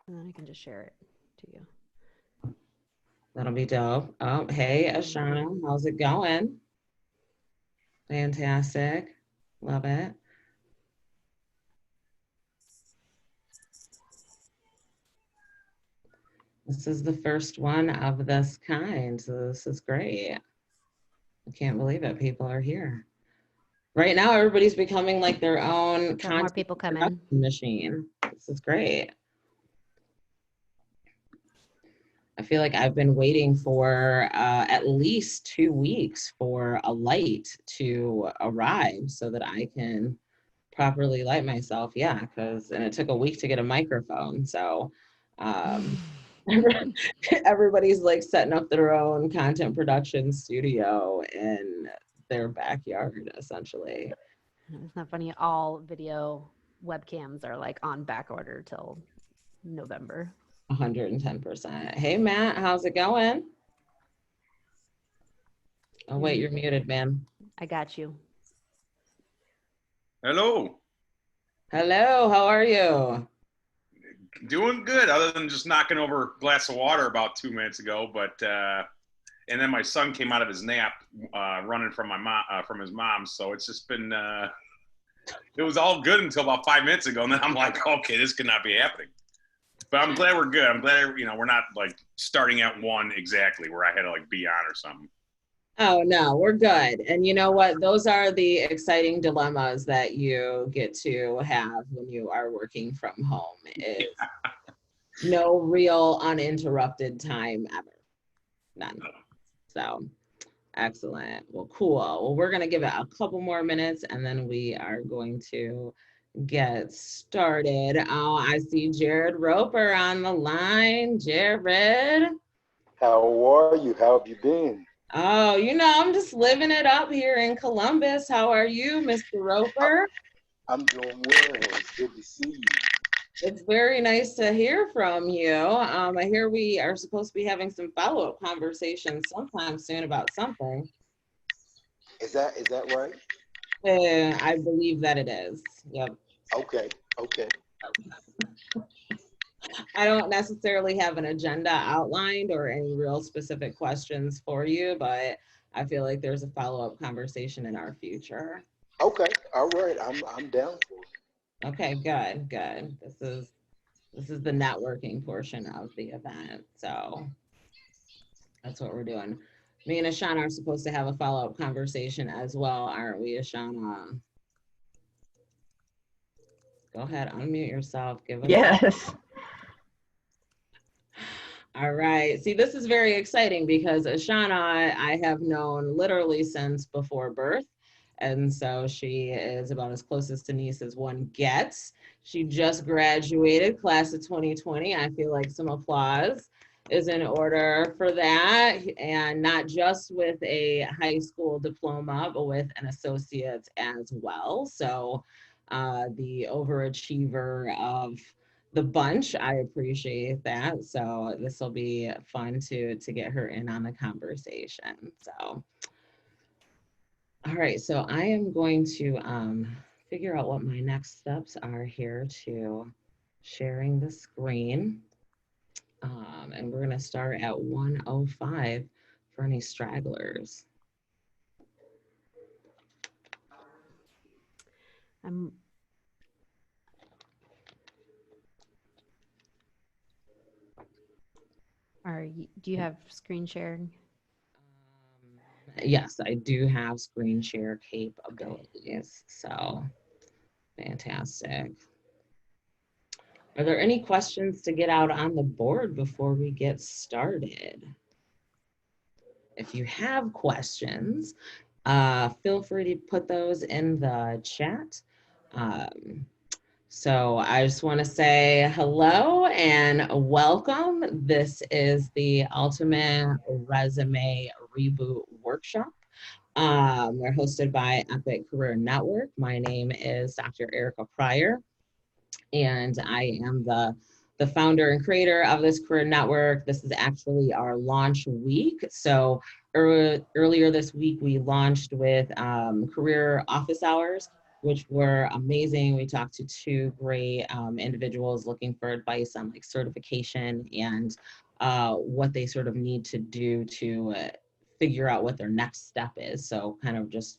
And then I can just share it to you. That'll be dope. Oh, hey, Ashana, how's it going? Fantastic. Love it. This is the first one of this kind, so this is great. I can't believe it. People are here. Right now, everybody's becoming like their own Got more people come in. machine. This is great. I feel like I've been waiting for at least 2 weeks for a light to arrive so that I can properly light myself. Yeah, and it took a week to get a microphone. So everybody's like setting up their own content production studio in their backyard, essentially. It's not funny. All video webcams are like on back order till November. 110%. Hey, Matt, how's it going? Oh, wait, you're muted, man. I got you. Hello. Hello, how are you? Doing good, other than just knocking over a glass of water about 2 minutes ago. But and then my son came out of his nap, running from my mom, from his mom. So it's just been, it was all good until about 5 minutes ago, and then I'm like, okay, this could not be happening. But I'm glad we're good. I'm glad we're not like starting at 1 exactly where I had to like be on or something. Oh, no, we're good. And you know what? Those are the exciting dilemmas that you get to have when you are working from home. Is no real uninterrupted time ever. None. So excellent. Well, cool. Well, we're going to give it a couple more minutes and then we are going to get started. Oh, I see Jared Roper on the line. Jared. How are you? How have you been? Oh, I'm just living it up here in Columbus. How are you, Mr. Roper? I'm doing well. It's good to see you. It's very nice to hear from you. I hear we are supposed to be having some follow-up conversations sometime soon about something. Is that right? I believe that it is. Yep. Okay. I don't necessarily have an agenda outlined or any real specific questions for you, but I feel like there's a follow-up conversation in our future. Okay. All right. I'm down for it. Okay, good. This is the networking portion of the event. So that's what we're doing. Me and Ashana are supposed to have a follow-up conversation as well, aren't we, Ashana? Go ahead, unmute yourself. Give us. Yes. All right. See, this is very exciting because Ashana, I have known literally since before birth. And so she is about as closest to niece as one gets. She just graduated, class of 2020. I feel like some applause is in order for that. And not just with a high school diploma, but with an associate as well. So the overachiever of the bunch. I appreciate that. So this will be fun to get her in on the conversation. So, all right. So I am going to figure out what my next steps are here to sharing the screen. And we're going to start at 1:05 for any stragglers. Do you have screen sharing? Yes, I do have screen share capabilities. So fantastic. Are there any questions to get out on the board before we get started? If you have questions, feel free to put those in the chat. So I just want to say hello and welcome. This is the Ultimate Resume Reboot Workshop. They're hosted by Epic Career Network. My name is Dr. Erika Pryor, and I am the founder and creator of this career network. This is actually our launch week. So earlier this week, we launched with career office hours, which were amazing. We talked to two great individuals looking for advice on like certification and what they sort of need to do to figure out what their next step is. So kind of just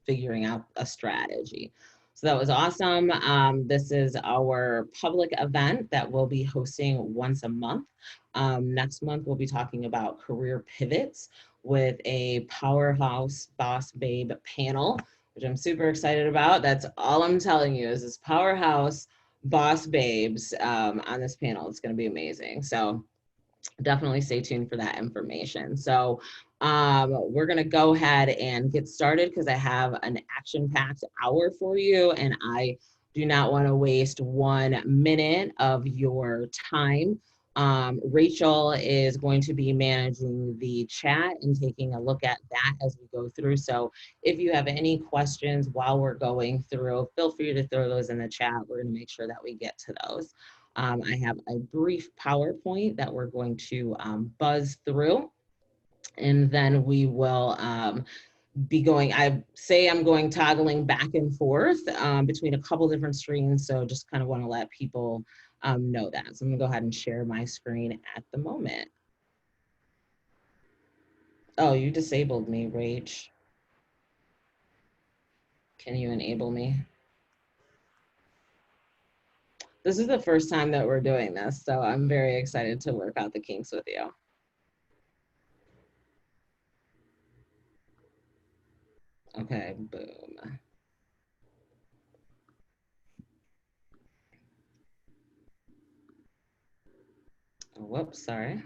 figuring out a strategy. So that was awesome. This is our public event that we'll be hosting once a month. Next month, we'll be talking about career pivots with a powerhouse boss babe panel, which I'm super excited about. That's all I'm telling you is this powerhouse boss babes on this panel. It's going to be amazing. So definitely stay tuned for that information. So we're going to go ahead and get started because I have an action-packed hour for you, and I do not want to waste 1 minute of your time. Rachel is going to be managing the chat and taking a look at that as we go through. So if you have any questions while we're going through, feel free to throw those in the chat. We're going to make sure that we get to those. I have a brief PowerPoint that we're going to buzz through, and then we will be going, I'm going toggling back and forth between a couple different screens, so just kind of want to let people know that. So I'm gonna go ahead and share my screen at the moment. Oh, you disabled me, Rach. Can you enable me? This is the first time that we're doing this, so I'm very excited to work out the kinks with you. Okay, boom. Oh, whoops, sorry.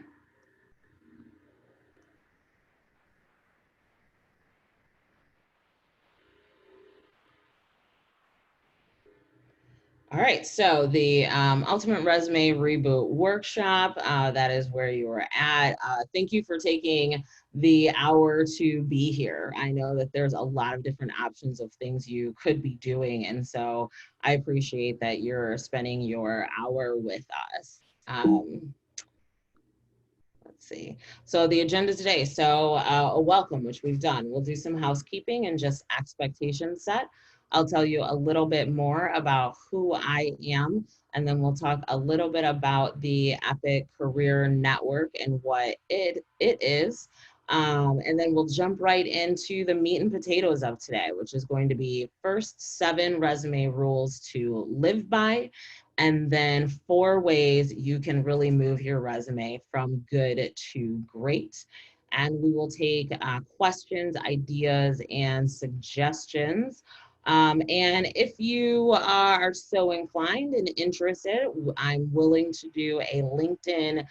All right, so the Ultimate Resume Reboot Workshop, that is where you are at. Thank you for taking the hour to be here. I know that there's a lot of different options of things you could be doing, and so I appreciate that you're spending your hour with us. Let's see. So the agenda today, so a welcome, which we've done. We'll do some housekeeping and just expectation set. I'll tell you a little bit more about who I am, and then we'll talk a little bit about the Epic Career Network and what it is. And then we'll jump right into the meat and potatoes of today, which is going to be first 7 resume rules to live by, and then 4 ways you can really move your resume from good to great. And we will take questions, ideas, and suggestions. And if you are so inclined and interested, I'm willing to do a LinkedIn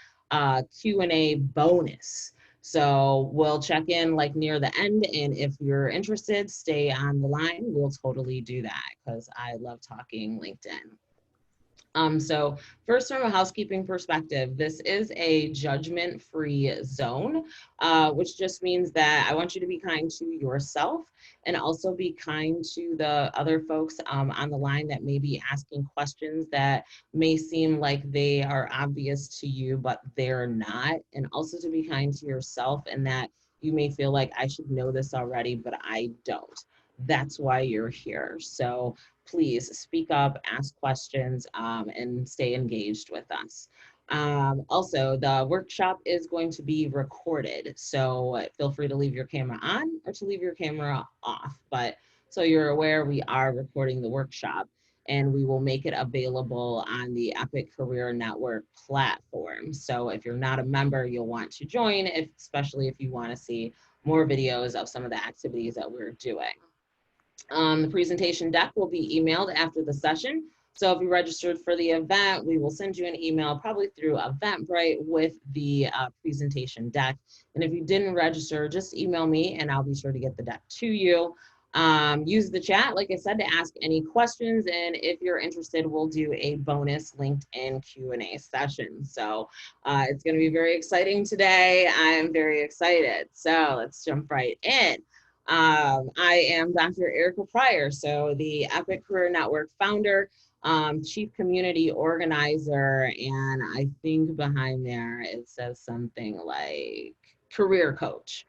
Q&A bonus. So we'll check in like near the end, and if you're interested, stay on the line. We'll totally do that because I love talking LinkedIn. So first, from a housekeeping perspective, this is a judgment-free zone, which just means that I want you to be kind to yourself and also be kind to the other folks on the line that may be asking questions that may seem like they are obvious to you, but they're not. And also to be kind to yourself and that you may feel like I should know this already, but I don't. That's why you're here. So please speak up, ask questions, and stay engaged with us. Also, the workshop is going to be recorded, so feel free to leave your camera on or to leave your camera off. But so you're aware, we are recording the workshop, and we will make it available on the Epic Career Network platform. So if you're not a member, you'll want to join, especially if you want to see more videos of some of the activities that we're doing. The presentation deck will be emailed after the session. So if you registered for the event, we will send you an email probably through Eventbrite with the presentation deck. And if you didn't register, just email me and I'll be sure to get the deck to you. Use the chat, like I said, to ask any questions. And if you're interested, we'll do a bonus LinkedIn Q&A session. So it's going to be very exciting today. I'm very excited. So let's jump right in. I am Dr. Erika Pryor, so the Epic Career Network founder, chief community organizer, and I think behind there it says something like career coach.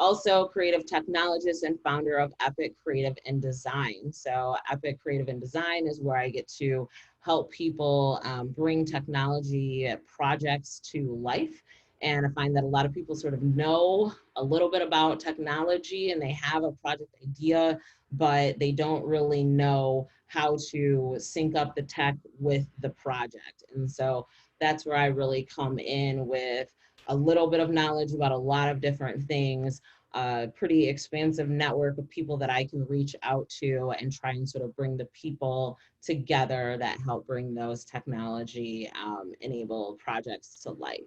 Also creative technologist and founder of Epic Creative and Design. So Epic Creative and Design is where I get to help people bring technology projects to life. And I find that a lot of people sort of know a little bit about technology and they have a project idea, but they don't really know how to sync up the tech with the project. And so that's where I really come in with a little bit of knowledge about a lot of different things, a pretty expansive network of people that I can reach out to and try and sort of bring the people together that help bring those technology enabled projects to life.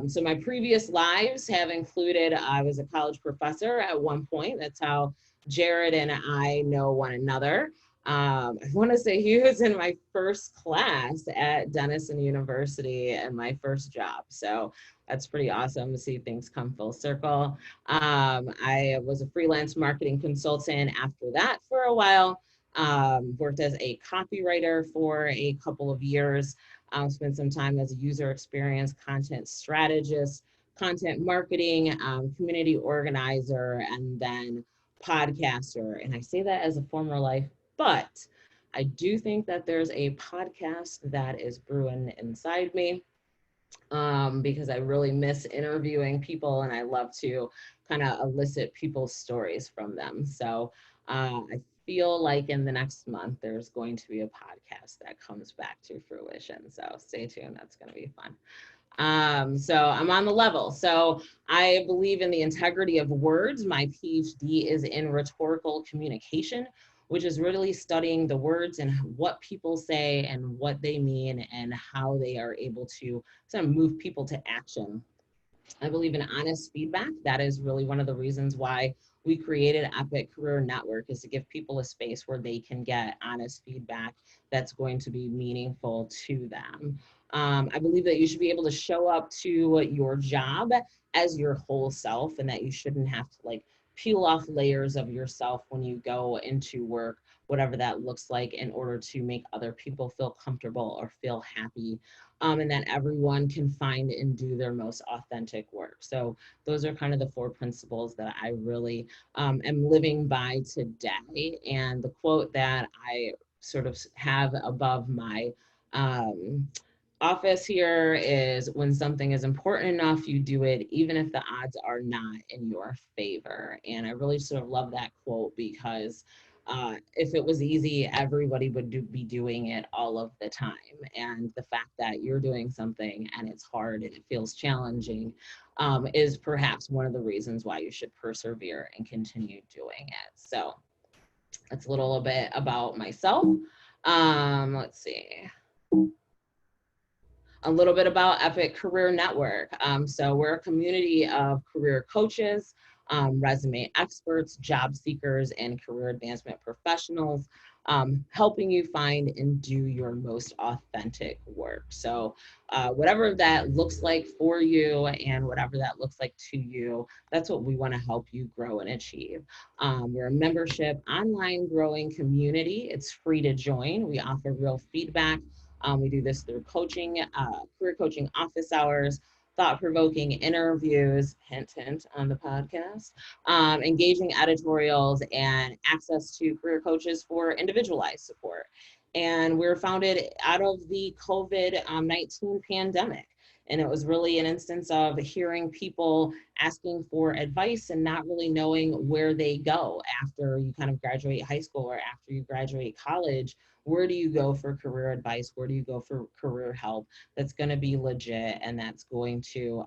So my previous lives have included, I was a college professor at one point. That's how Jared and I know one another. I want to say he was in my first class at Denison University and my first job. So that's pretty awesome to see things come full circle. I was a freelance marketing consultant after that for a while. Worked as a copywriter for a couple of years. Spent some time as a user experience content strategist, content marketing, community organizer, and then podcaster. And I say that as a former life, but I do think that there's a podcast that is brewing inside me because I really miss interviewing people and I love to kind of elicit people's stories from them. So I feel like in the next month, there's going to be a podcast that comes back to fruition. So stay tuned. That's going to be fun. So I'm on the level. So I believe in the integrity of words. My PhD is in rhetorical communication, which is really studying the words and what people say and what they mean and how they are able to sort of move people to action. I believe in honest feedback. That is really one of the reasons why we created Epic Career Network, is to give people a space where they can get honest feedback that's going to be meaningful to them. I believe that you should be able to show up to your job as your whole self and that you shouldn't have to like peel off layers of yourself when you go into work, whatever that looks like, in order to make other people feel comfortable or feel happy. And that everyone can find and do their most authentic work. So those are kind of the 4 principles that I really am living by today. And the quote that I sort of have above my office here is, when something is important enough, you do it, even if the odds are not in your favor. And I really sort of love that quote because if it was easy, everybody would be doing it all of the time. And the fact that you're doing something and it's hard and it feels challenging is perhaps one of the reasons why you should persevere and continue doing it. So that's a little bit about myself. Let's see. A little bit about Epic Career Network. So we're a community of career coaches, resume experts, job seekers, and career advancement professionals, helping you find and do your most authentic work. So whatever that looks like for you and whatever that looks like to you, that's what we want to help you grow and achieve. We're a membership online growing community. It's free to join. We offer real feedback. We do this through coaching, career coaching office hours, thought-provoking interviews, hint, hint on the podcast, engaging editorials, and access to career coaches for individualized support. And we're founded out of the COVID-19 pandemic. And it was really an instance of hearing people asking for advice and not really knowing where they go after you kind of graduate high school or after you graduate college. Where do you go for career advice? Where do you go for career help that's going to be legit and that's going to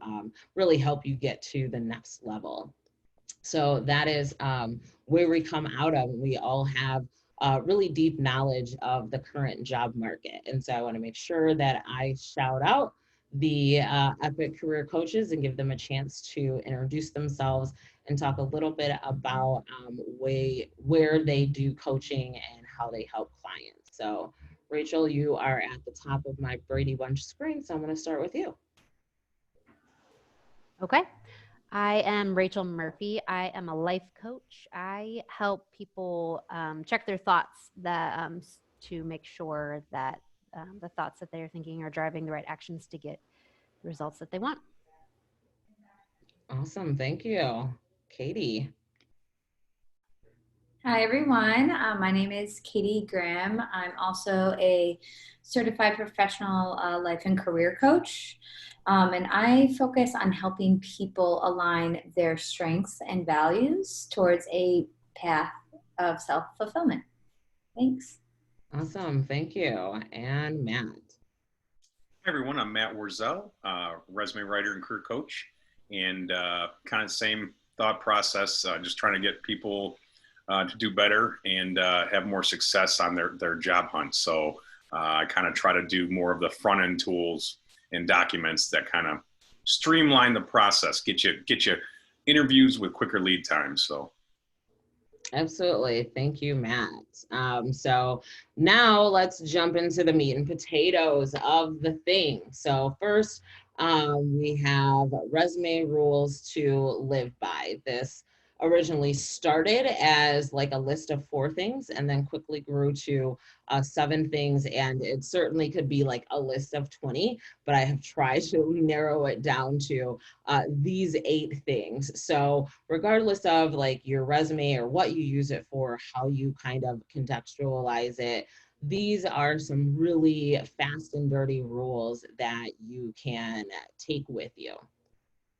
really help you get to the next level? So that is where we come out of. We all have really deep knowledge of the current job market. And so I want to make sure that I shout out the Epic Career Coaches and give them a chance to introduce themselves and talk a little bit about where they do coaching and how they help clients. So Rachel, you are at the top of my Brady Bunch screen, so I'm going to start with you. Okay. I am Rachel Murphy. I am a life coach. I help people check their thoughts to make sure that the thoughts that they're thinking are driving the right actions to get the results that they want. Awesome. Thank you. Katie. Hi, everyone. My name is Katie Graham. I'm also a certified professional life and career coach. And I focus on helping people align their strengths and values towards a path of self-fulfillment. Thanks. Awesome. Thank you. And Matt. Hi, everyone. I'm Matt Warzel, resume writer and career coach, and kind of same thought process, just trying to get people to do better and have more success on their job hunt. So I kind of try to do more of the front end tools and documents that kind of streamline the process, get you interviews with quicker lead times. So. Absolutely. Thank you, Matt. So now let's jump into the meat and potatoes of the thing. So first, we have resume rules to live by. This originally started as like a list of 4 things and then quickly grew to 7 things. And it certainly could be like a list of 20, but I have tried to narrow it down to these 8 things. So regardless of like your resume or what you use it for, how you kind of contextualize it, these are some really fast and dirty rules that you can take with you.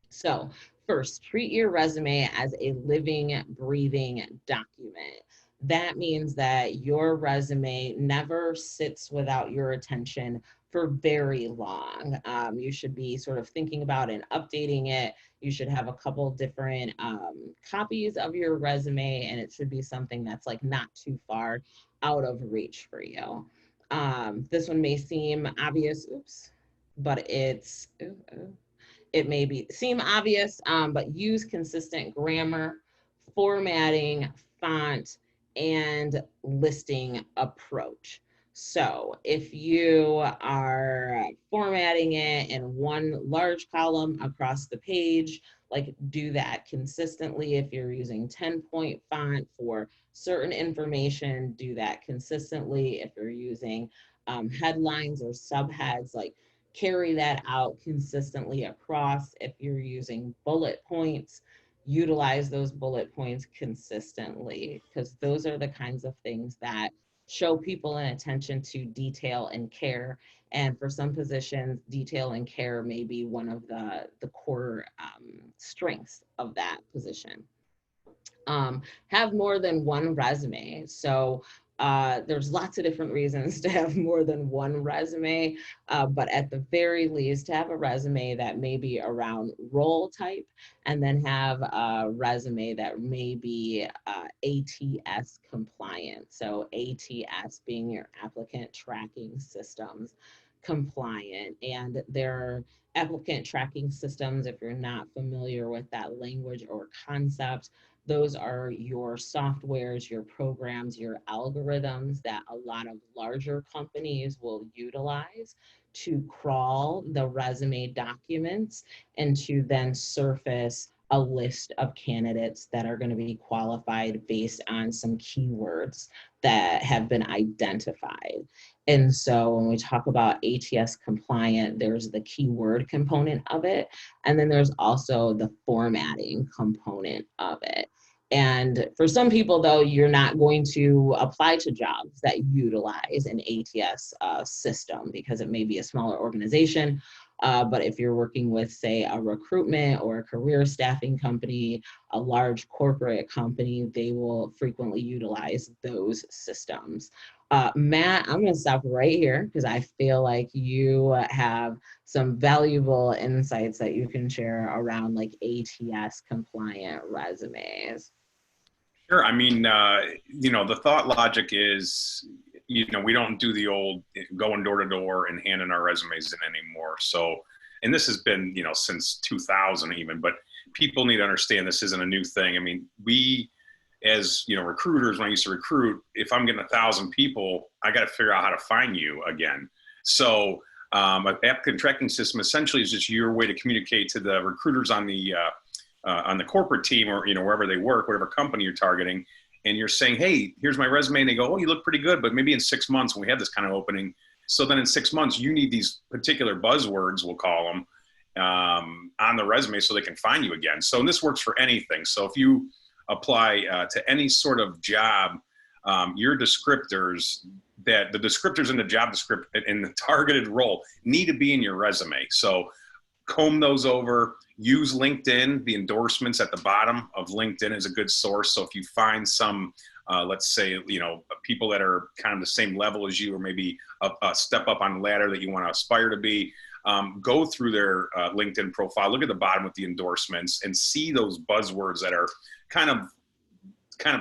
So first, treat your resume as a living, breathing document. That means that your resume never sits without your attention for very long. You should be sort of thinking about and updating it. You should have a couple different copies of your resume, and it should be something that's like not too far out of reach for you. This one may seem obvious, but it may seem obvious, but use consistent grammar, formatting, font, and listing approach. So if you are formatting it in one large column across the page, like do that consistently. If you're using 10-point font for certain information, do that consistently. If you're using headlines or subheads, like carry that out consistently across. If you're using bullet points, utilize those bullet points consistently, because those are the kinds of things that show people an attention to detail and care. And for some positions, detail and care may be one of the core strengths of that position. Have more than one resume. So there's lots of different reasons to have more than one resume, but at the very least, to have a resume that may be around role type, and then have a resume that may be ATS compliant. So ATS being your applicant tracking systems compliant, and their applicant tracking systems, if you're not familiar with that language or concept, those are your softwares, your programs, your algorithms that a lot of larger companies will utilize to crawl the resume documents and to then surface a list of candidates that are going to be qualified based on some keywords that have been identified. And so when we talk about ATS compliant, there's the keyword component of it, and then there's also the formatting component of it. And for some people, though, you're not going to apply to jobs that utilize an ATS system because it may be a smaller organization. But if you're working with, say, a recruitment or a career staffing company, a large corporate company, they will frequently utilize those systems. Matt, I'm going to stop right here because I feel like you have some valuable insights that you can share around like ATS compliant resumes. Sure. I mean, the thought logic is, we don't do the old going door to door and handing our resumes in anymore. So, and this has been, since 2000 even, but people need to understand this isn't a new thing. I mean, we, as recruiters, when I used to recruit, if I'm getting 1,000 people, I got to figure out how to find you again. So an applicant tracking system essentially is just your way to communicate to the recruiters on the corporate team, or wherever they work, whatever company you're targeting, and you're saying, hey, here's my resume, and they go, oh, you look pretty good, but maybe in 6 months when we have this kind of opening. So then in 6 months, you need these particular buzzwords, we'll call them, on the resume so they can find you again. So, and this works for anything. So if you apply to any sort of job, your descriptors, that the descriptors in the job description in the targeted role need to be in your resume. So comb those over, use LinkedIn. The endorsements at the bottom of LinkedIn is a good source. So if you find some, let's say, people that are kind of the same level as you, or maybe a step up on the ladder that you want to aspire to be, go through their LinkedIn profile, look at the bottom with the endorsements, and see those buzzwords that are kind of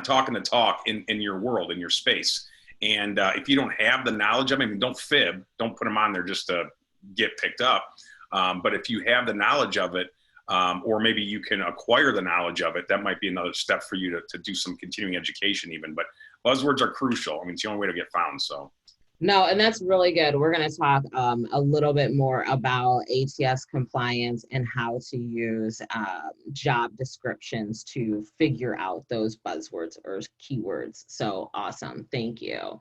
talking the talk in your world, in your space. And if you don't have the knowledge of them, don't fib, don't put them on there just to get picked up. But if you have the knowledge of it, or maybe you can acquire the knowledge of it, that might be another step for you to do some continuing education even. But buzzwords are crucial. I mean, it's the only way to get found. So. No, and that's really good. We're going to talk a little bit more about ATS compliance and how to use job descriptions to figure out those buzzwords or keywords. So awesome. Thank you.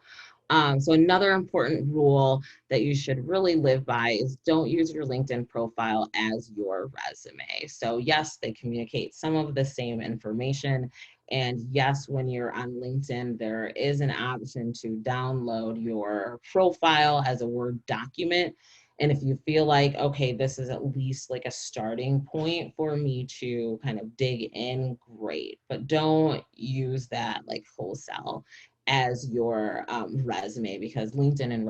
So another important rule that you should really live by is don't use your LinkedIn profile as your resume. So yes, they communicate some of the same information. And yes, when you're on LinkedIn, there is an option to download your profile as a Word document. And if you feel like, okay, this is at least like a starting point for me to kind of dig in, great. But don't use that like wholesale as your resume, because LinkedIn and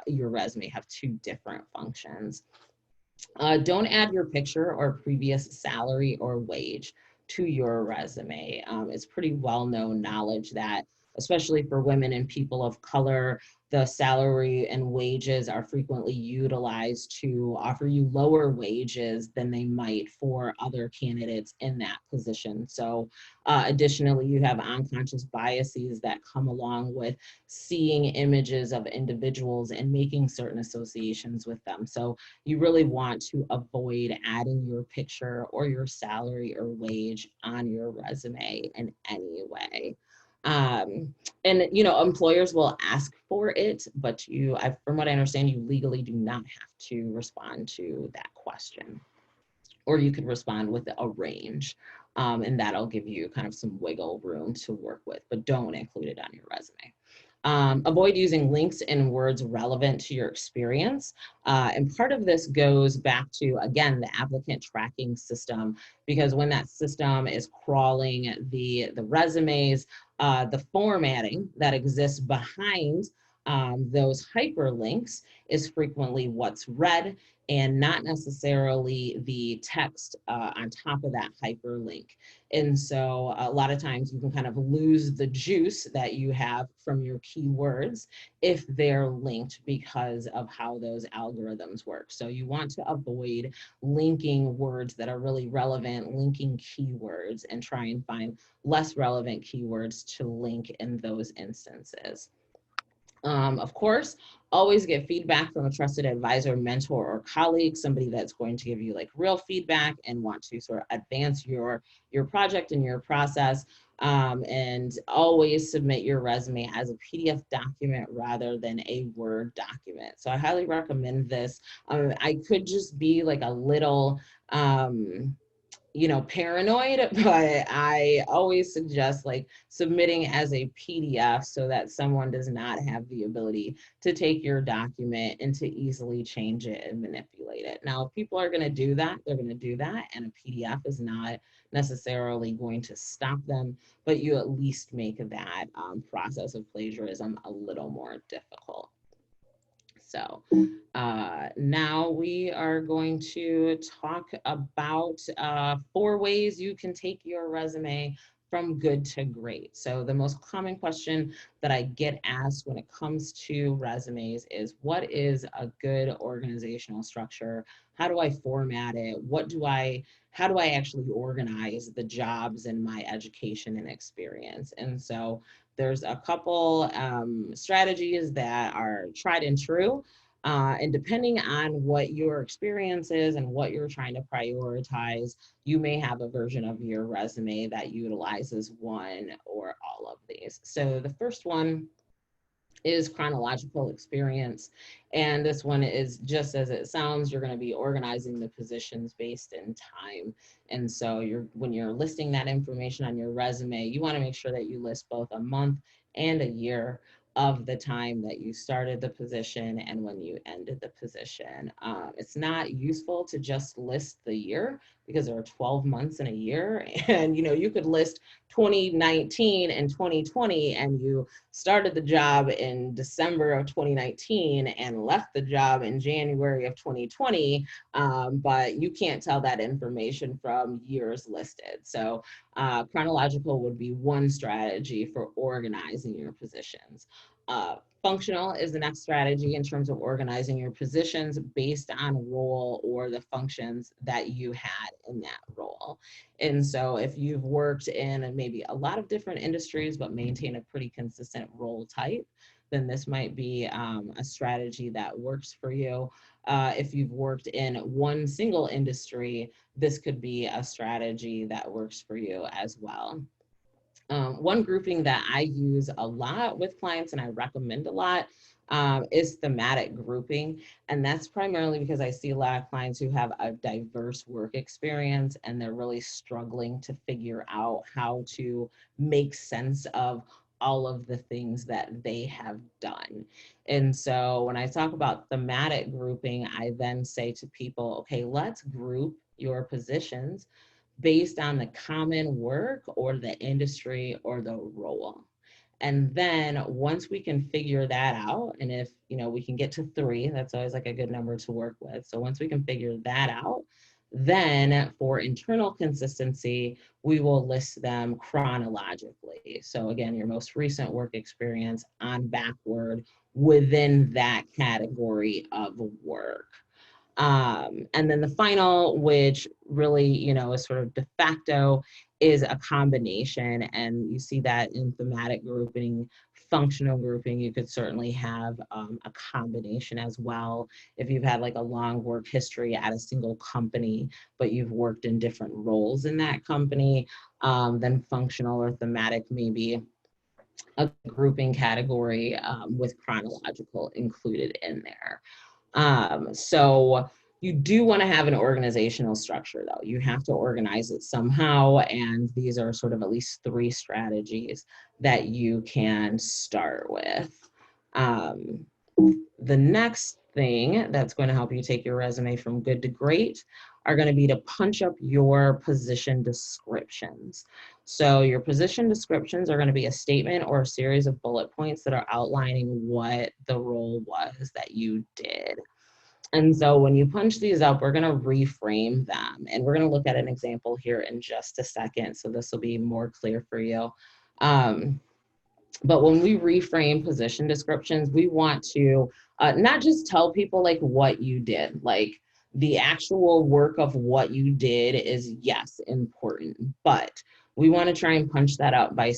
your resume have two different functions. Don't add your picture or previous salary or wage to your resume. It's pretty well-known knowledge that, especially for women and people of color, the salary and wages are frequently utilized to offer you lower wages than they might for other candidates in that position. So additionally, you have unconscious biases that come along with seeing images of individuals and making certain associations with them. So you really want to avoid adding your picture or your salary or wage on your resume in any way. And employers will ask for it, but from what I understand, you legally do not have to respond to that question. Or you could respond with a range, and that'll give you kind of some wiggle room to work with, but don't include it on your resume. Avoid using links and words relevant to your experience. And part of this goes back to, again, the applicant tracking system, because when that system is crawling the resumes, the formatting that exists behind those hyperlinks is frequently what's read and not necessarily the text on top of that hyperlink. And so a lot of times you can kind of lose the juice that you have from your keywords if they're linked because of how those algorithms work. So you want to avoid linking words that are really relevant, linking keywords, and try and find less relevant keywords to link in those instances. Of course, always get feedback from a trusted advisor, mentor, or colleague, somebody that's going to give you like real feedback and want to sort of advance your project and your process. And always submit your resume as a PDF document rather than a Word document. So I highly recommend this. I could just be like a little paranoid, but I always suggest like submitting as a PDF so that someone does not have the ability to take your document and to easily change it and manipulate it. Now, if people are going to do that, they're going to do that, and a PDF is not necessarily going to stop them, but you at least make that process of plagiarism a little more difficult. So now we are going to talk about 4 ways you can take your resume from good to great. So the most common question that I get asked when it comes to resumes is, what is a good organizational structure? How do I format it? How do I actually organize the jobs in my education and experience? And so there's a couple strategies that are tried and true. And depending on what your experience is and what you're trying to prioritize, you may have a version of your resume that utilizes one or all of these. So the first one is chronological experience. And this one is just as it sounds, you're going to be organizing the positions based in time. And so when you're listing that information on your resume, you want to make sure that you list both a month and a year of the time that you started the position and when you ended the position. It's not useful to just list the year because there are 12 months in a year. And, you could list 2019 and 2020 and you started the job in December of 2019 and left the job in January of 2020, but you can't tell that information from years listed. So chronological would be one strategy for organizing your positions. Functional is the next strategy in terms of organizing your positions based on role or the functions that you had in that role. And so if you've worked in maybe a lot of different industries, but maintain a pretty consistent role type, then this might be a strategy that works for you. If you've worked in one single industry, this could be a strategy that works for you as well. One grouping that I use a lot with clients and I recommend a lot is thematic grouping. And that's primarily because I see a lot of clients who have a diverse work experience and they're really struggling to figure out how to make sense of all of the things that they have done. And so when I talk about thematic grouping, I then say to people, okay, let's group your positions based on the common work or the industry or the role. And then once we can figure that out, and if we can get to 3, that's always like a good number to work with. So once we can figure that out, then for internal consistency, we will list them chronologically. So again, your most recent work experience on backward within that category of work. And then the final, which really, is sort of de facto, is a combination. And you see that in thematic grouping, functional grouping, you could certainly have a combination as well. If you've had like a long work history at a single company, but you've worked in different roles in that company, then functional or thematic may be a grouping category with chronological included in there. So you do want to have an organizational structure though. You have to organize it somehow. And these are sort of at least 3 strategies that you can start with. The next thing that's going to help you take your resume from good to great are going to be to punch up your position descriptions. So your position descriptions are going to be a statement or a series of bullet points that are outlining what the role was that you did. And so when you punch these up, we're going to reframe them. And we're going to look at an example here in just a second. So this will be more clear for you. But when we reframe position descriptions, we want to not just tell people like what you did, like the actual work of what you did is, yes, important, but we want to try and punch that up by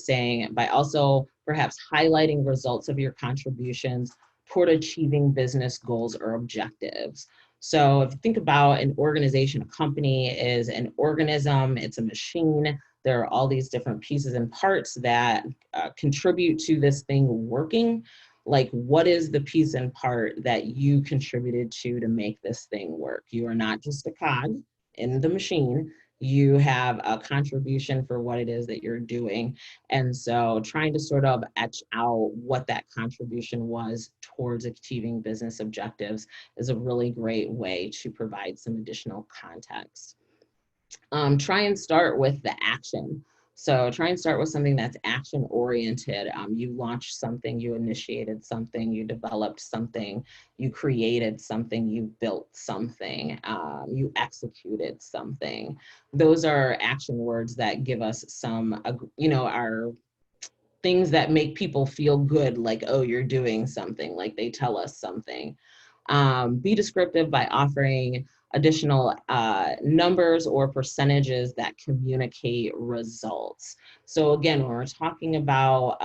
also perhaps highlighting results of your contributions toward achieving business goals or objectives. So if you think about an organization, a company is an organism, it's a machine. There are all these different pieces and parts that contribute to this thing working. Like, what is the piece and part that you contributed to make this thing work? You are not just a cog in the machine. You have a contribution for what it is that you're doing. And so trying to sort of etch out what that contribution was towards achieving business objectives is a really great way to provide some additional context. Try and start with the action. So try and start with something that's action oriented. You launched something, you initiated something, you developed something, you created something, you built something, you executed something. Those are action words that give us some, our things that make people feel good, like, oh, you're doing something, like they tell us something. Be descriptive by offering additional numbers or percentages that communicate results. So again, when we're talking about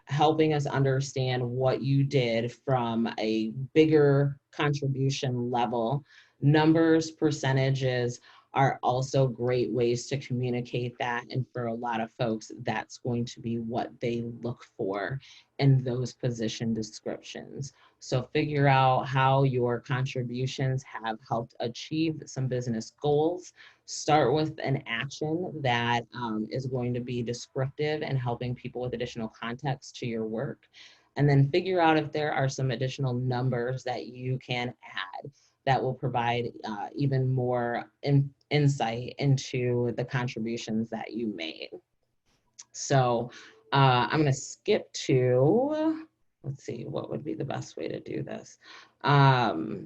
helping us understand what you did from a bigger contribution level, numbers, percentages are also great ways to communicate that. And for a lot of folks, that's going to be what they look for in those position descriptions. So figure out how your contributions have helped achieve some business goals. Start with an action that is going to be descriptive and helping people with additional context to your work. And then figure out if there are some additional numbers that you can add that will provide even more insight into the contributions that you made. So I'm going to skip to, let's see, what would be the best way to do this? Our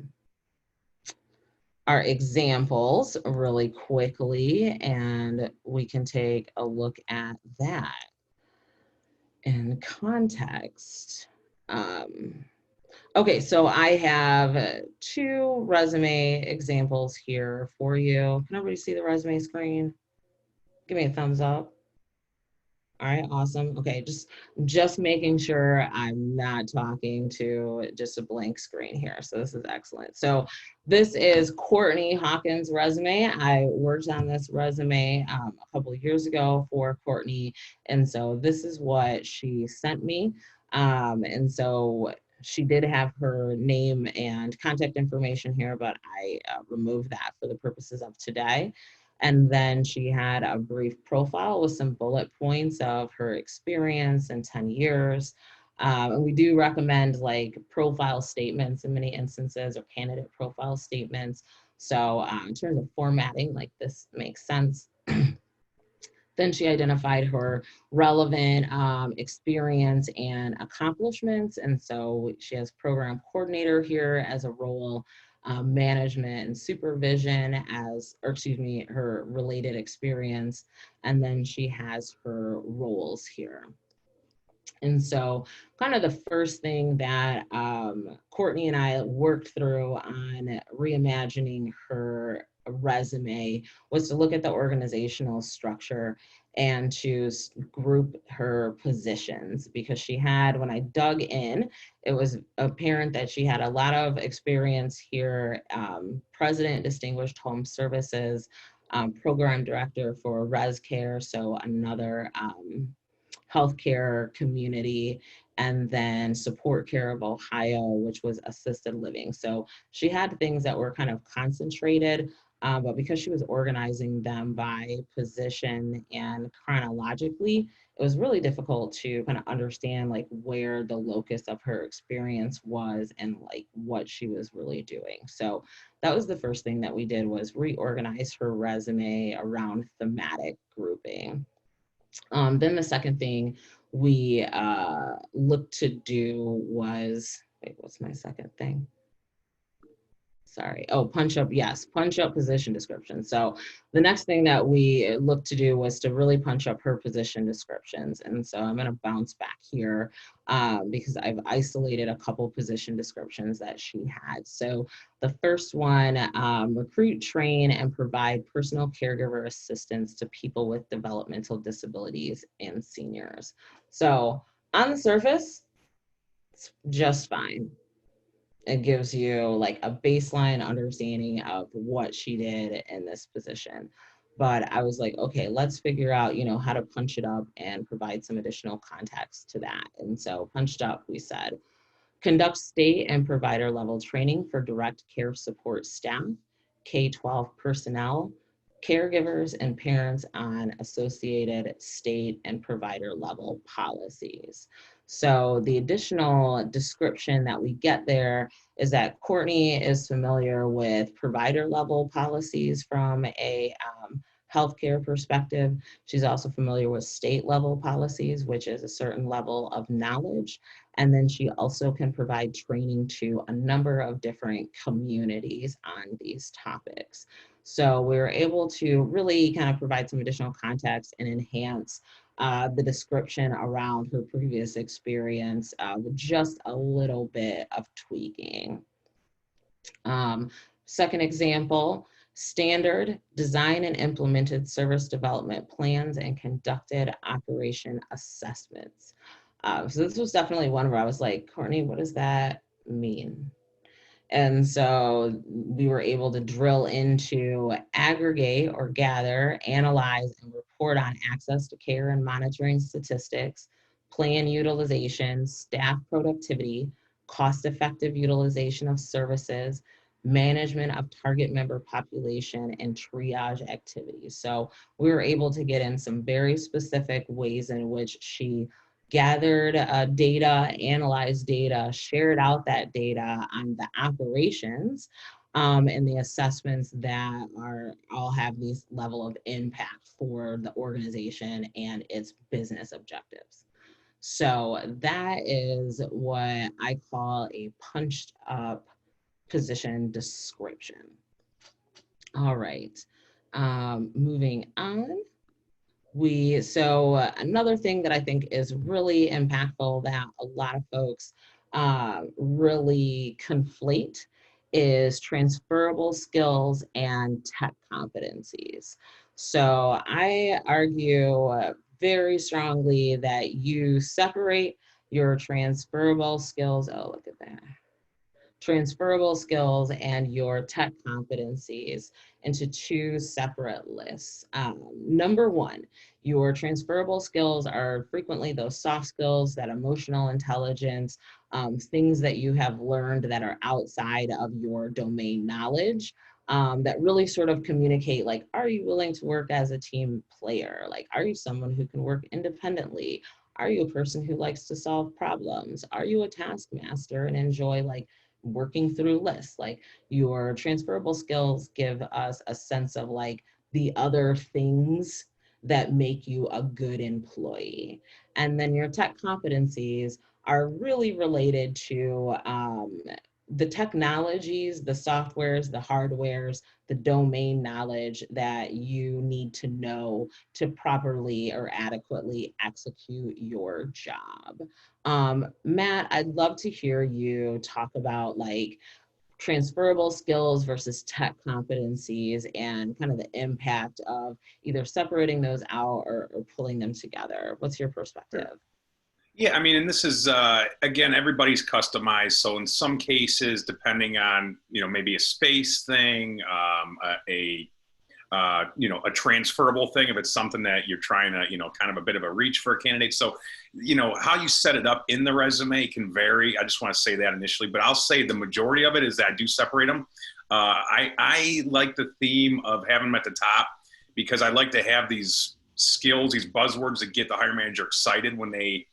examples really quickly, and we can take a look at that in context. Okay, so I have 2 resume examples here for you. Can everybody see the resume screen? Give me a thumbs up. All right, awesome. Okay, just making sure I'm not talking to just a blank screen here. So this is excellent. So this is Courtney Hawkins' resume. I worked on this resume a couple of years ago for Courtney. And so this is what she sent me. And so she did have her name and contact information here, but I removed that for the purposes of today. And then she had a brief profile with some bullet points of her experience in 10 years. And we do recommend like profile statements in many instances, or candidate profile statements. So in terms of formatting, like this makes sense. Then she identified her relevant experience and accomplishments. And so she has program coordinator here as a role, management and supervision as, or excuse me, her related experience. And then she has her roles here. And so kind of the first thing that Courtney and I worked through on reimagining her resume was to look at the organizational structure and to group her positions, because she had, when I dug in, it was apparent that she had a lot of experience here, President, Distinguished Home Services, Program Director for Res Care, so another healthcare community, and then Support Care of Ohio, which was assisted living. So she had things that were kind of concentrated, but because she was organizing them by position and chronologically, it was really difficult to kind of understand like where the locus of her experience was and like what she was really doing. So that was the first thing that we did, was reorganize her resume around thematic grouping. Then the second thing we looked to do was, wait, what's my second thing? Sorry. Oh, punch up. Yes, punch up position description. So the next thing that we looked to do was to really punch up her position descriptions. And so I'm going to bounce back here because I've isolated a couple position descriptions that she had. So the first one, recruit, train, and provide personal caregiver assistance to people with developmental disabilities and seniors. So on the surface, it's just fine. It gives you like a baseline understanding of what she did in this position. But I was like, okay, let's figure out, how to punch it up and provide some additional context to that. And so punched up, we said, conduct state and provider level training for direct care support staff, K-12 personnel, caregivers, and parents on associated state and provider level policies. So the additional description that we get there is that Courtney is familiar with provider level policies from a healthcare perspective. She's also familiar with state level policies, which is a certain level of knowledge. And then she also can provide training to a number of different communities on these topics. So we were able to really kind of provide some additional context and enhance the description around her previous experience with just a little bit of tweaking. Second example, standard, design and implemented service development plans and conducted operation assessments. So this was definitely one where I was like, Courtney, what does that mean? And so we were able to drill into aggregate or gather, analyze, and report on access to care and monitoring statistics, plan utilization, staff productivity, cost-effective utilization of services, management of target member population, and triage activities. So we were able to get in some very specific ways in which she gathered data, analyzed data, shared out that data on the operations and the assessments that are all have these level of impact for the organization and its business objectives. So that is what I call a punched up position description. All right, moving on. Another thing that I think is really impactful that a lot of folks really conflate is transferable skills and tech competencies. So I argue very strongly that you separate your transferable skills. Oh, look at that. Transferable skills and your tech competencies into two separate lists. Number one, your transferable skills are frequently those soft skills, that emotional intelligence, things that you have learned that are outside of your domain knowledge. That really sort of communicate, like, are you willing to work as a team player? Like, are you someone who can work independently? Are you a person who likes to solve problems? Are you a taskmaster and enjoy like working through lists? Like, your transferable skills give us a sense of like the other things that make you a good employee. And then your tech competencies are really related to the technologies, the softwares, the hardwares, the domain knowledge that you need to know to properly or adequately execute your job. Matt, I'd love to hear you talk about like transferable skills versus tech competencies and kind of the impact of either separating those out or pulling them together. What's your perspective? Yeah, I mean, and this is, again, everybody's customized. So in some cases, depending on, maybe a space thing, a transferable thing, if it's something that you're trying to, kind of a bit of a reach for a candidate. So, how you set it up in the resume can vary. I just want to say that initially, but I'll say the majority of it is that I do separate them. I like the theme of having them at the top because I like to have these skills, these buzzwords that get the hiring manager excited when they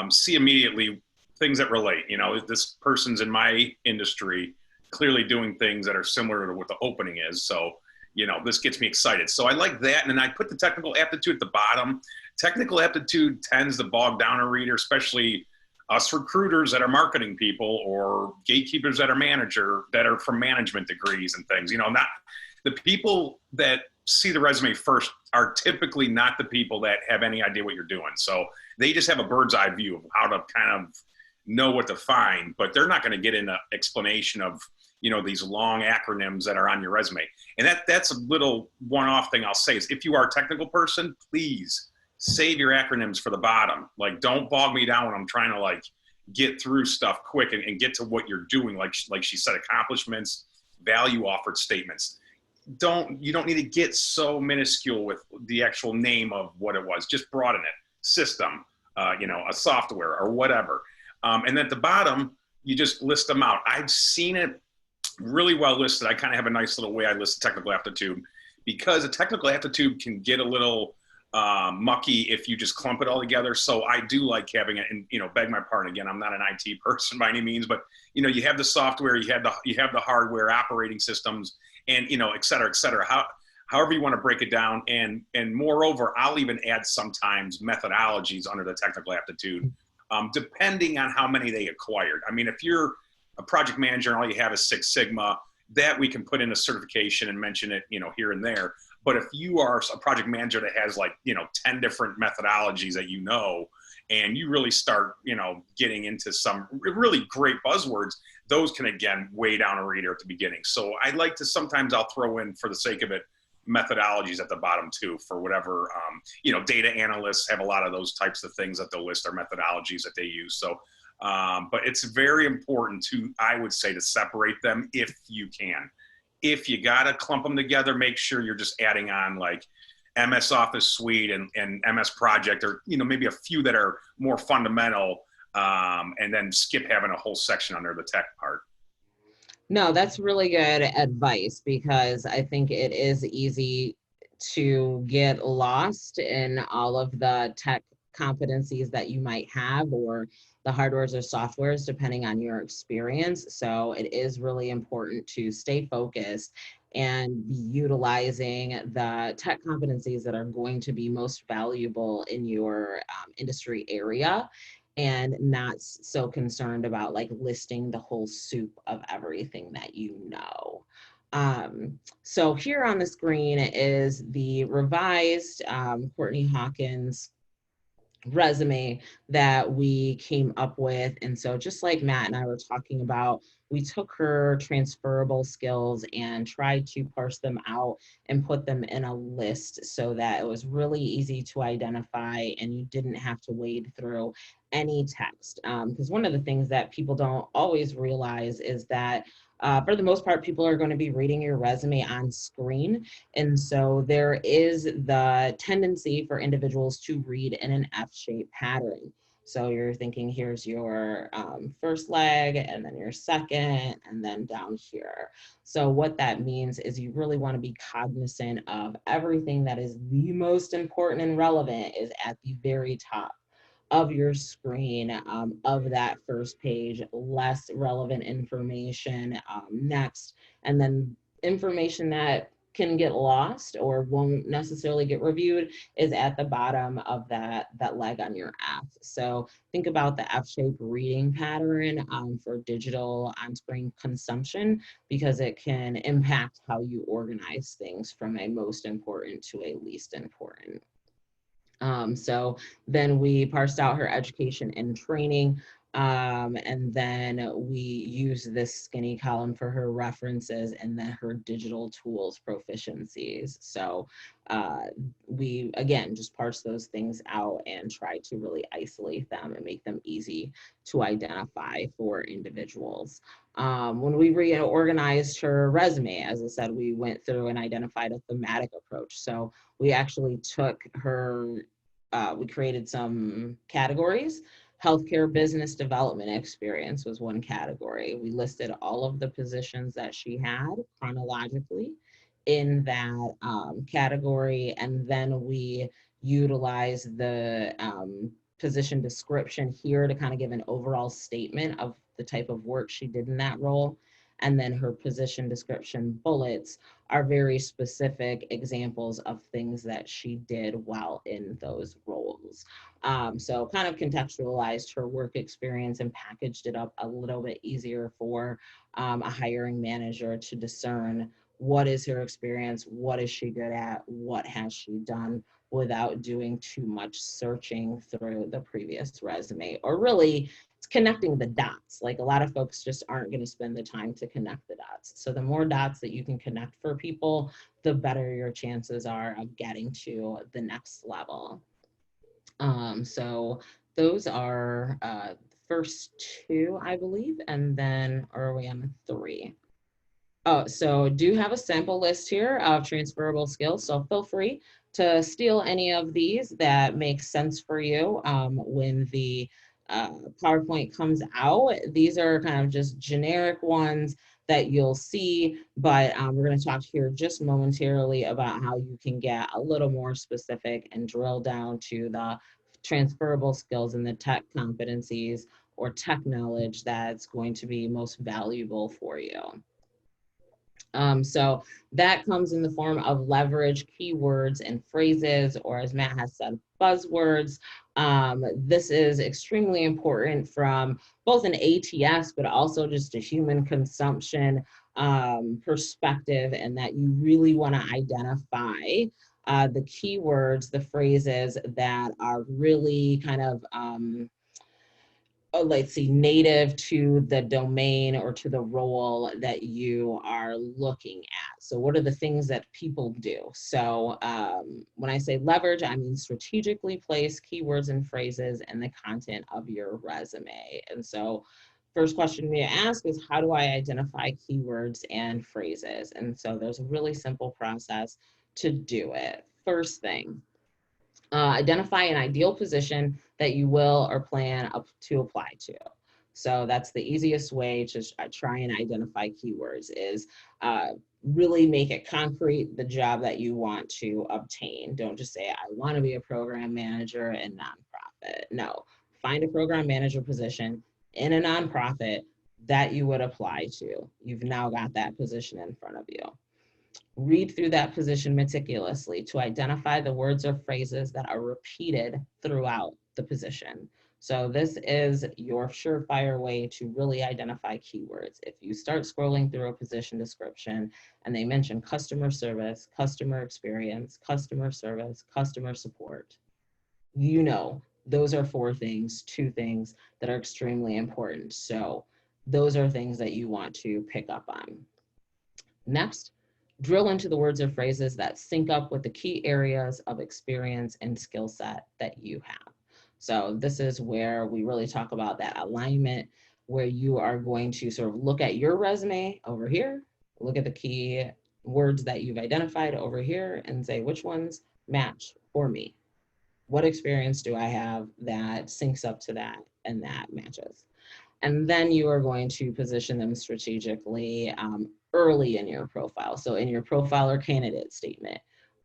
see immediately things that relate. This person's in my industry, clearly doing things that are similar to what the opening is. So, this gets me excited. So I like that. And then I put the technical aptitude at the bottom. Technical aptitude tends to bog down a reader, especially us recruiters that are marketing people or gatekeepers that are from management degrees and things. Not the people that see the resume first are typically not the people that have any idea what you're doing. So they just have a bird's eye view of how to kind of know what to find, but they're not going to get into explanation of, these long acronyms that are on your resume. And that's a little one-off thing I'll say is if you are a technical person, please save your acronyms for the bottom. Like, don't bog me down when I'm trying to like get through stuff quick and get to what you're doing. Like she said, accomplishments, value offered statements. You don't need to get so minuscule with the actual name of what it was. Just broaden it. System, a software or whatever. And at the bottom, you just list them out. I've seen it really well listed. I kind of have a nice little way I list technical aptitude because a technical aptitude can get a little mucky if you just clump it all together. So I do like having it, and beg my pardon again, I'm not an IT person by any means, but you have the software, you have the hardware, operating systems, and et cetera, et cetera. However you want to break it down, and moreover, I'll even add sometimes methodologies under the technical aptitude, depending on how many they acquired. I mean, if you're a project manager and all you have is Six Sigma, that we can put in a certification and mention it, here and there. But if you are a project manager that has 10 different methodologies that and you really start, getting into some really great buzzwords, those can again weigh down a reader at the beginning. So I like to sometimes I'll throw in, for the sake of it, methodologies at the bottom too, for whatever, data analysts have a lot of those types of things that they'll list their methodologies that they use. So But it's very important to, I would say, to separate them if you can. If you got to clump them together, make sure you're just adding on like MS Office Suite and MS Project, or maybe a few that are more fundamental, and then skip having a whole section under the tech part. No, that's really good advice, because I think it is easy to get lost in all of the tech competencies that you might have, or the hardwares or softwares, depending on your experience. So it is really important to stay focused and be utilizing the tech competencies that are going to be most valuable in your industry area, and not so concerned about like listing the whole soup of everything that you know. So here on the screen is the revised Courtney Hawkins resume that we came up with. And so just like Matt and I were talking about, we took her transferable skills and tried to parse them out and put them in a list so that it was really easy to identify and you didn't have to wade through any text. Because one of the things that people don't always realize is that for the most part, people are going to be reading your resume on screen. And so there is the tendency for individuals to read in an F-shaped pattern. So you're thinking, here's your first leg, and then your second, and then down here. So what that means is you really want to be cognizant of everything that is the most important and relevant is at the very top of your screen, of that first page, less relevant information next, and then information that can get lost or won't necessarily get reviewed is at the bottom of that leg on your app. So think about the F-shaped reading pattern for digital on-screen consumption, because it can impact how you organize things from a most important to a least important. So then we parsed out her education and training, and then we use this skinny column for her references, and then her digital tools proficiencies. So we, again, just parse those things out and try to really isolate them and make them easy to identify for individuals. When we reorganized her resume, as I said, we went through and identified a thematic approach. So we actually took her, we created some categories. Healthcare business development experience was one category. We listed all of the positions that she had chronologically in that category, and then we utilized the position description here to kind of give an overall statement of the type of work she did in that role. And then her position description bullets are very specific examples of things that she did while in those roles. So kind of contextualized her work experience and packaged it up a little bit easier for a hiring manager to discern what is her experience, what is she good at, what has she done, without doing too much searching through the previous resume, or really connecting the dots. Like a lot of folks just aren't going to spend the time to connect the dots. So the more dots that you can connect for people, the better your chances are of getting to the next level. So those are the first two, I believe, and then, or are we on 3? Oh, so do have a sample list here of transferable skills. So feel free to steal any of these that make sense for you when the PowerPoint comes out. These are kind of just generic ones that you'll see, but we're going to talk here just momentarily about how you can get a little more specific and drill down to the transferable skills and the tech competencies or tech knowledge that's going to be most valuable for you. So that comes in the form of leverage keywords and phrases, or as Matt has said, buzzwords. This is extremely important from both an ATS, but also just a human consumption perspective, and that you really want to identify the keywords, the phrases that are really kind of let's see, native to the domain or to the role that you are looking at. So what are the things that people do? So when I say leverage, I mean strategically place keywords and phrases in the content of your resume. And so first question we ask is, how do I identify keywords and phrases? And so there's a really simple process to do it. First thing, identify an ideal position that you will or plan to apply to. So that's the easiest way to try and identify keywords is really make it concrete, the job that you want to obtain. Don't just say, I want to be a program manager in nonprofit. No, find a program manager position in a nonprofit that you would apply to. You've now got that position in front of you. Read through that position meticulously to identify the words or phrases that are repeated throughout the position. So this is your surefire way to really identify keywords. If you start scrolling through a position description and they mention customer service, customer experience, customer service, customer support, you know, those are 4 things, 2 things that are extremely important. So those are things that you want to pick up on. Next, drill into the words or phrases that sync up with the key areas of experience and skill set that you have. So this is where we really talk about that alignment, where you are going to sort of look at your resume over here, look at the key words that you've identified over here and say, which ones match for me? What experience do I have that syncs up to that and that matches? And then you are going to position them strategically early in your profile. So in your profile or candidate statement,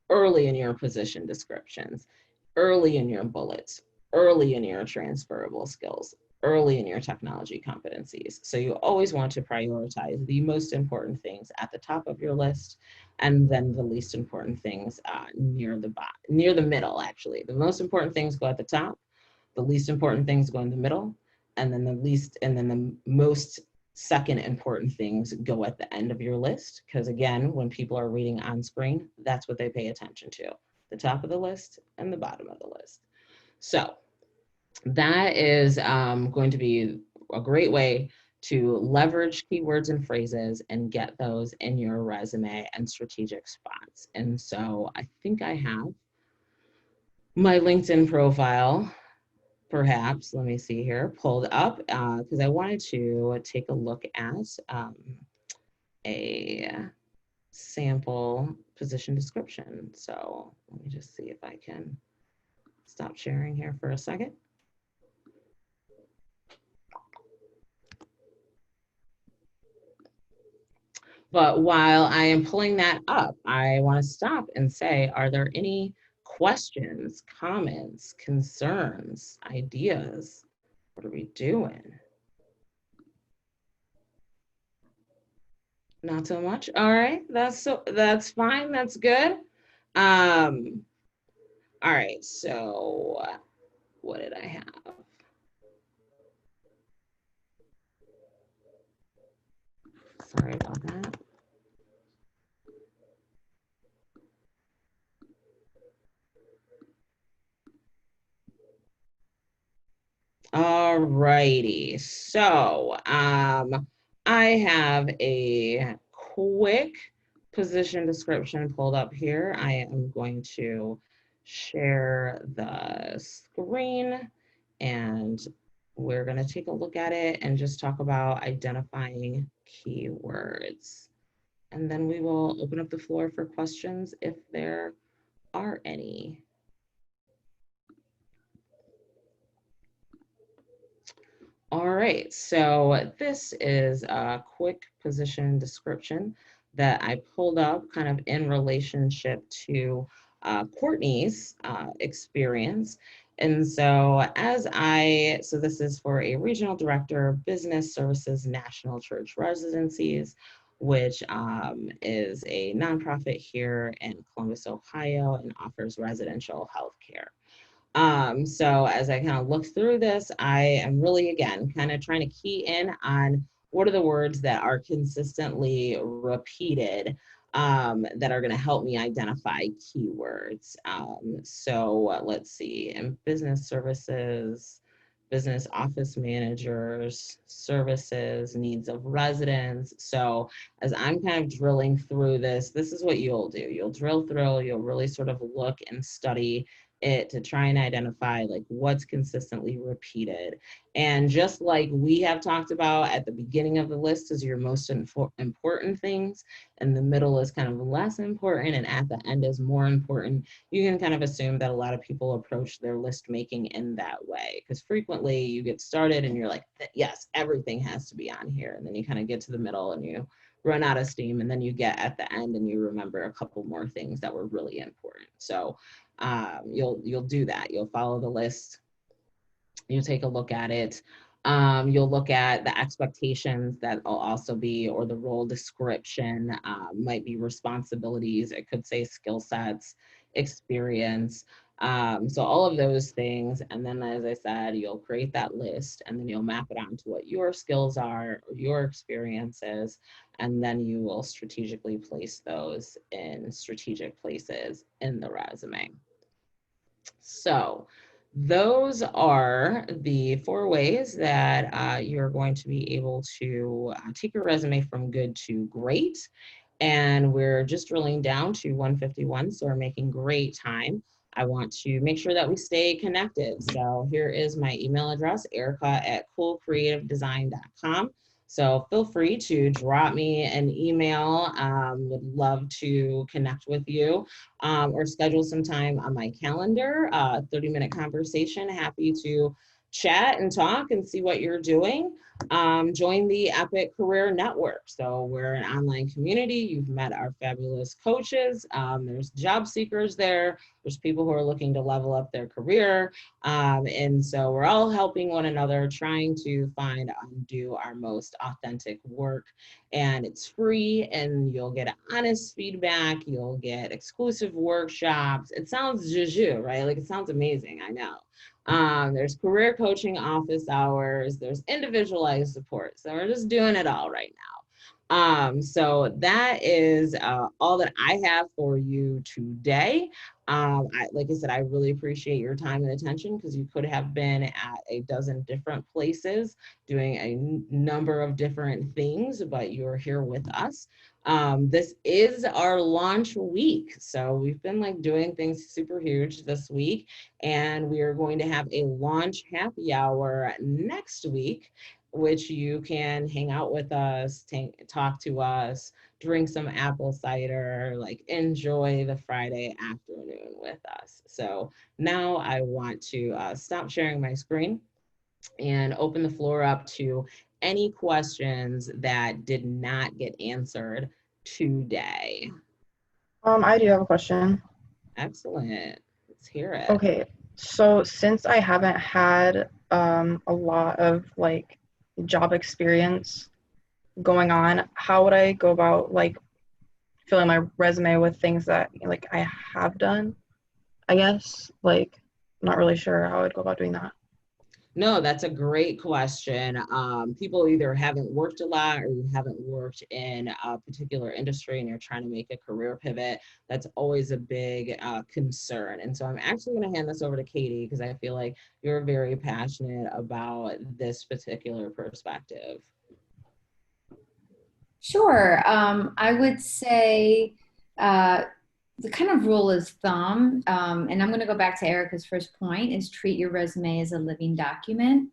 early in your position descriptions, early in your bullets, early in your transferable skills, early in your technology competencies. So you always want to prioritize the most important things at the top of your list, and then the least important things near the middle, actually. The most important things go at the top, the least important things go in the middle, and then the most second important things go at the end of your list. Because again, when people are reading on screen, that's what they pay attention to, the top of the list and the bottom of the list. So that is going to be a great way to leverage keywords and phrases and get those in your resume and strategic spots. And so I think I have my LinkedIn profile, perhaps, let me see here, pulled up because I wanted to take a look at a sample position description. So let me just see if I can stop sharing here for a second. But while I am pulling that up, I want to stop and say, are there any questions, comments, concerns, ideas? What are we doing? Not so much. All right, that's fine. That's good. All right, so what did I have? Sorry about that. All righty, so I have a quick position description pulled up here. I am going to share the screen and we're going to take a look at it and just talk about identifying keywords. And then we will open up the floor for questions if there are any. All right, so this is a quick position description that I pulled up kind of in relationship to Courtney's experience. And so so this is for a regional director of business services, National Church Residencies, which is a nonprofit here in Columbus, Ohio, and offers residential health care. So as I kind of look through this, I am really, again, kind of trying to key in on what are the words that are consistently repeated that are going to help me identify keywords. So let's see, in business services, business office managers, services, needs of residents. So as I'm kind of drilling through this, this is what you'll do. You'll drill through, you'll really sort of look and study it to try and identify like what's consistently repeated. And just like we have talked about at the beginning of the list is your most important things, and the middle is kind of less important, and at the end is more important, you can kind of assume that a lot of people approach their list making in that way. Because frequently you get started and you're like, yes, everything has to be on here. And then you kind of get to the middle and you run out of steam. And then you get at the end and you remember a couple more things that were really important. So you'll do that. You'll follow the list. You'll take a look at it. You'll look at the expectations that will also be, or the role description, might be responsibilities. It could say skill sets, experience. So all of those things. And then, as I said, you'll create that list and then you'll map it onto what your skills are, or your experiences. And then you will strategically place those in strategic places in the resume. So those are the 4 ways that you're going to be able to take your resume from good to great. And we're just drilling down to 151, so we're making great time. I want to make sure that we stay connected. So here is my email address, erica@coolcreativedesign.com. So feel free to drop me an email. Would love to connect with you, or schedule some time on my calendar, 30-minute conversation. Happy to chat and talk and see what you're doing. Join the Epic Career Network. So we're an online community. You've met our fabulous coaches. There's job seekers there. There's people who are looking to level up their career. And so we're all helping one another, trying to find and do our most authentic work. And it's free, and you'll get honest feedback. You'll get exclusive workshops. It sounds juju, right? Like, it sounds amazing, I know. There's career coaching office hours, there's individualized support. So we're just doing it all right now. So that is all that I have for you today. Like I said, I really appreciate your time and attention, because you could have been at a dozen different places doing a number of different things, but you're here with us. This is our launch week. So we've been like doing things super huge this week, and we are going to have a launch happy hour next week, which you can hang out with us, talk to us, drink some apple cider, like enjoy the Friday afternoon with us. So now I want to stop sharing my screen and open the floor up to any questions that did not get answered today. I do have a question. Excellent. Let's hear it. Okay, so since I haven't had a lot of like job experience going on, how would I go about like filling my resume with things that like I have done? I guess, like, I'm not really sure how I'd go about doing that. No, that's a great question. People either haven't worked a lot, or you haven't worked in a particular industry and you're trying to make a career pivot. That's always a big concern. And so I'm actually going to hand this over to Katie, because I feel like you're very passionate about this particular perspective. Sure. I would say the kind of rule of thumb, and I'm going to go back to Erica's first point, is treat your resume as a living document.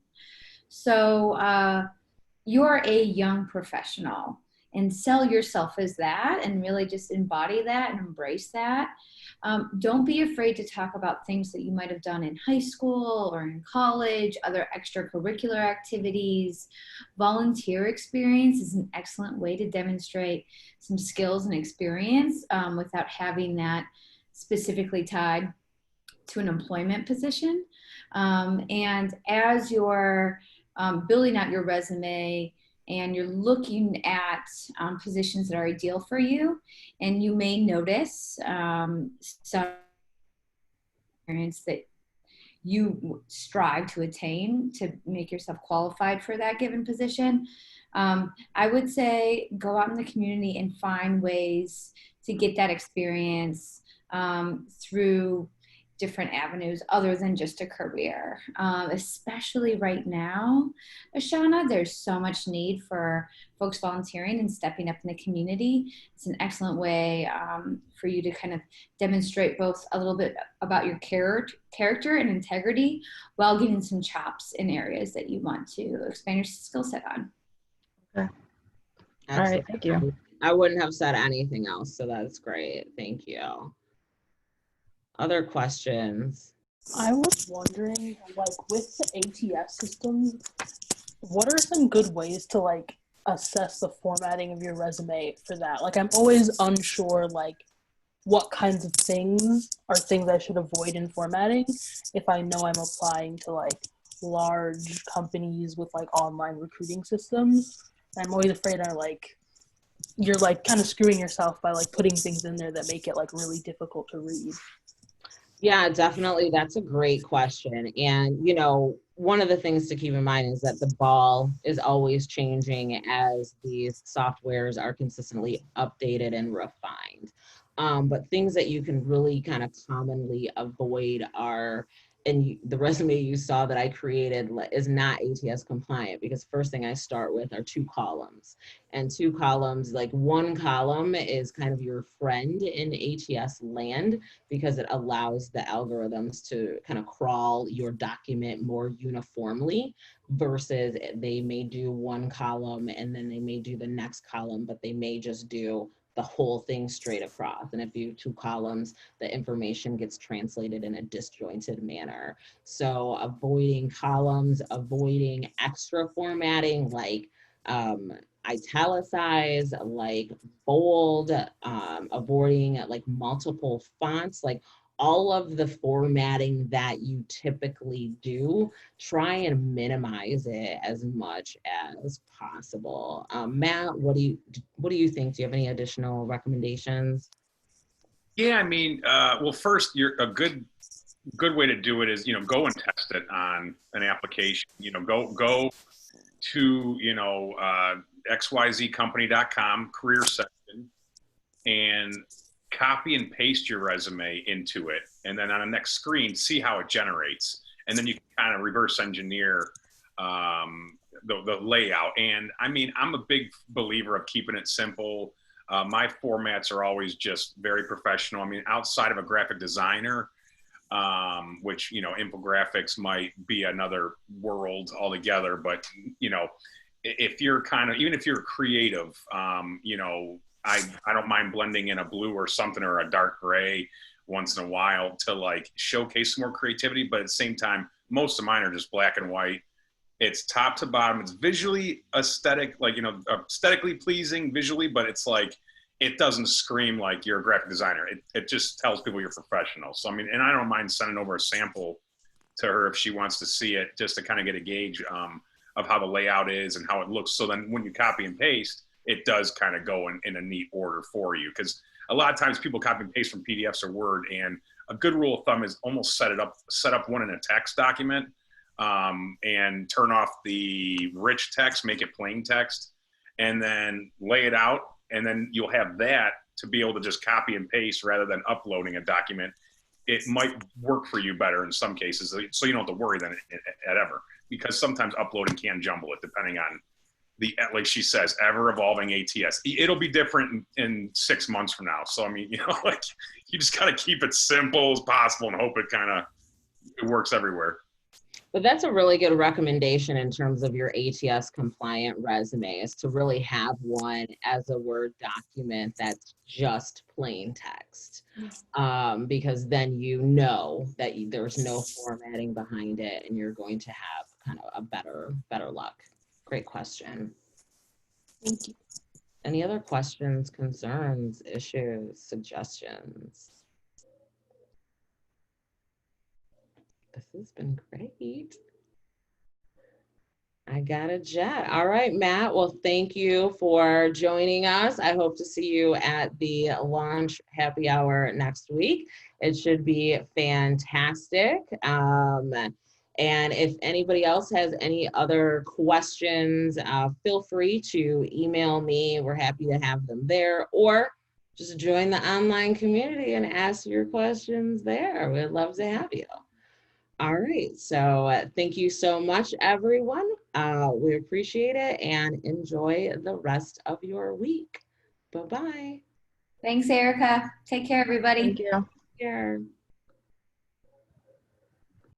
So you're a young professional, and sell yourself as that, and really just embody that and embrace that. Don't be afraid to talk about things that you might have done in high school or in college, other extracurricular activities. Volunteer experience is an excellent way to demonstrate some skills and experience without having that specifically tied to an employment position. And as you're building out your resume, and you're looking at positions that are ideal for you, and you may notice some experience that you strive to attain to make yourself qualified for that given position. I would say go out in the community and find ways to get that experience through different avenues other than just a career. Especially right now, Ashana, there's so much need for folks volunteering and stepping up in the community. It's an excellent way for you to kind of demonstrate both a little bit about your character and integrity while getting some chops in areas that you want to expand your skill set on. Okay. All right, thank you. I wouldn't have said anything else, so that's great. Thank you. Other questions? I was wondering, like, with the ATS system, what are some good ways to, like, assess the formatting of your resume for that? Like, I'm always unsure, like, what kinds of things are things I should avoid in formatting if I know I'm applying to, like, large companies with, like, online recruiting systems. And I'm always afraid you're, like, kind of screwing yourself by, like, putting things in there that make it, like, really difficult to read. Yeah, definitely. That's a great question. And, you know, one of the things to keep in mind is that the ball is always changing as these softwares are consistently updated and refined. But things that you can really kind of commonly avoid are, and the resume you saw that I created is not ATS compliant, because first thing I start with are 2 columns. And 2 columns, like one column is kind of your friend in ATS land, because it allows the algorithms to kind of crawl your document more uniformly, versus they may do 1 column and then they may do the next column, but they may just do the whole thing straight across. And if you have 2 columns, the information gets translated in a disjointed manner. So avoiding columns, avoiding extra formatting like italicize, like bold, avoiding like multiple fonts, like all of the formatting that you typically do, try and minimize it as much as possible. Matt, what do you think? Do you have any additional recommendations? Yeah, I mean, well, first, a good way to do it is, go and test it on an application. Go to, xyzcompany.com career section and copy and paste your resume into it. And then on the next screen, see how it generates. And then you can kind of reverse engineer the layout. And I mean, I'm a big believer of keeping it simple. My formats are always just very professional. I mean, outside of a graphic designer, which, infographics might be another world altogether. But, if you're even if you're creative, I don't mind blending in a blue or something or a dark gray once in a while to like showcase some more creativity. But at the same time, most of mine are just black and white. It's top to bottom. It's visually aesthetic, like, aesthetically pleasing visually, but it's like, it doesn't scream like you're a graphic designer. It just tells people you're professional. So, I mean, and I don't mind sending over a sample to her if she wants to see it, just to kind of get a gauge of how the layout is and how it looks. So then when you copy and paste, it does kind of go in a neat order for you. Because a lot of times people copy and paste from PDFs or Word, and a good rule of thumb is almost set up one in a text document, and turn off the rich text, make it plain text, and then lay it out. And then you'll have that to be able to just copy and paste rather than uploading a document. It might work for you better in some cases, so you don't have to worry then at ever, because sometimes uploading can jumble it depending on like she says, ever evolving ATS. It'll be different in 6 months from now. So, I mean, like, you just got to keep it simple as possible and hope it works everywhere. But that's a really good recommendation in terms of your ATS compliant resume, is to really have one as a Word document that's just plain text. Because then that there's no formatting behind it and you're going to have kind of a better luck. Great question. Thank you. Any other questions, concerns, issues, suggestions? This has been great. I got a jet. All right, Matt. Well, thank you for joining us. I hope to see you at the launch happy hour next week. It should be fantastic. And if anybody else has any other questions, feel free to email me. We're happy to have them there. Or just join the online community and ask your questions there. We'd love to have you. All right, so thank you so much, everyone. We appreciate it and enjoy the rest of your week. Bye-bye. Thanks, Erica. Take care, everybody. Thank you. Take care.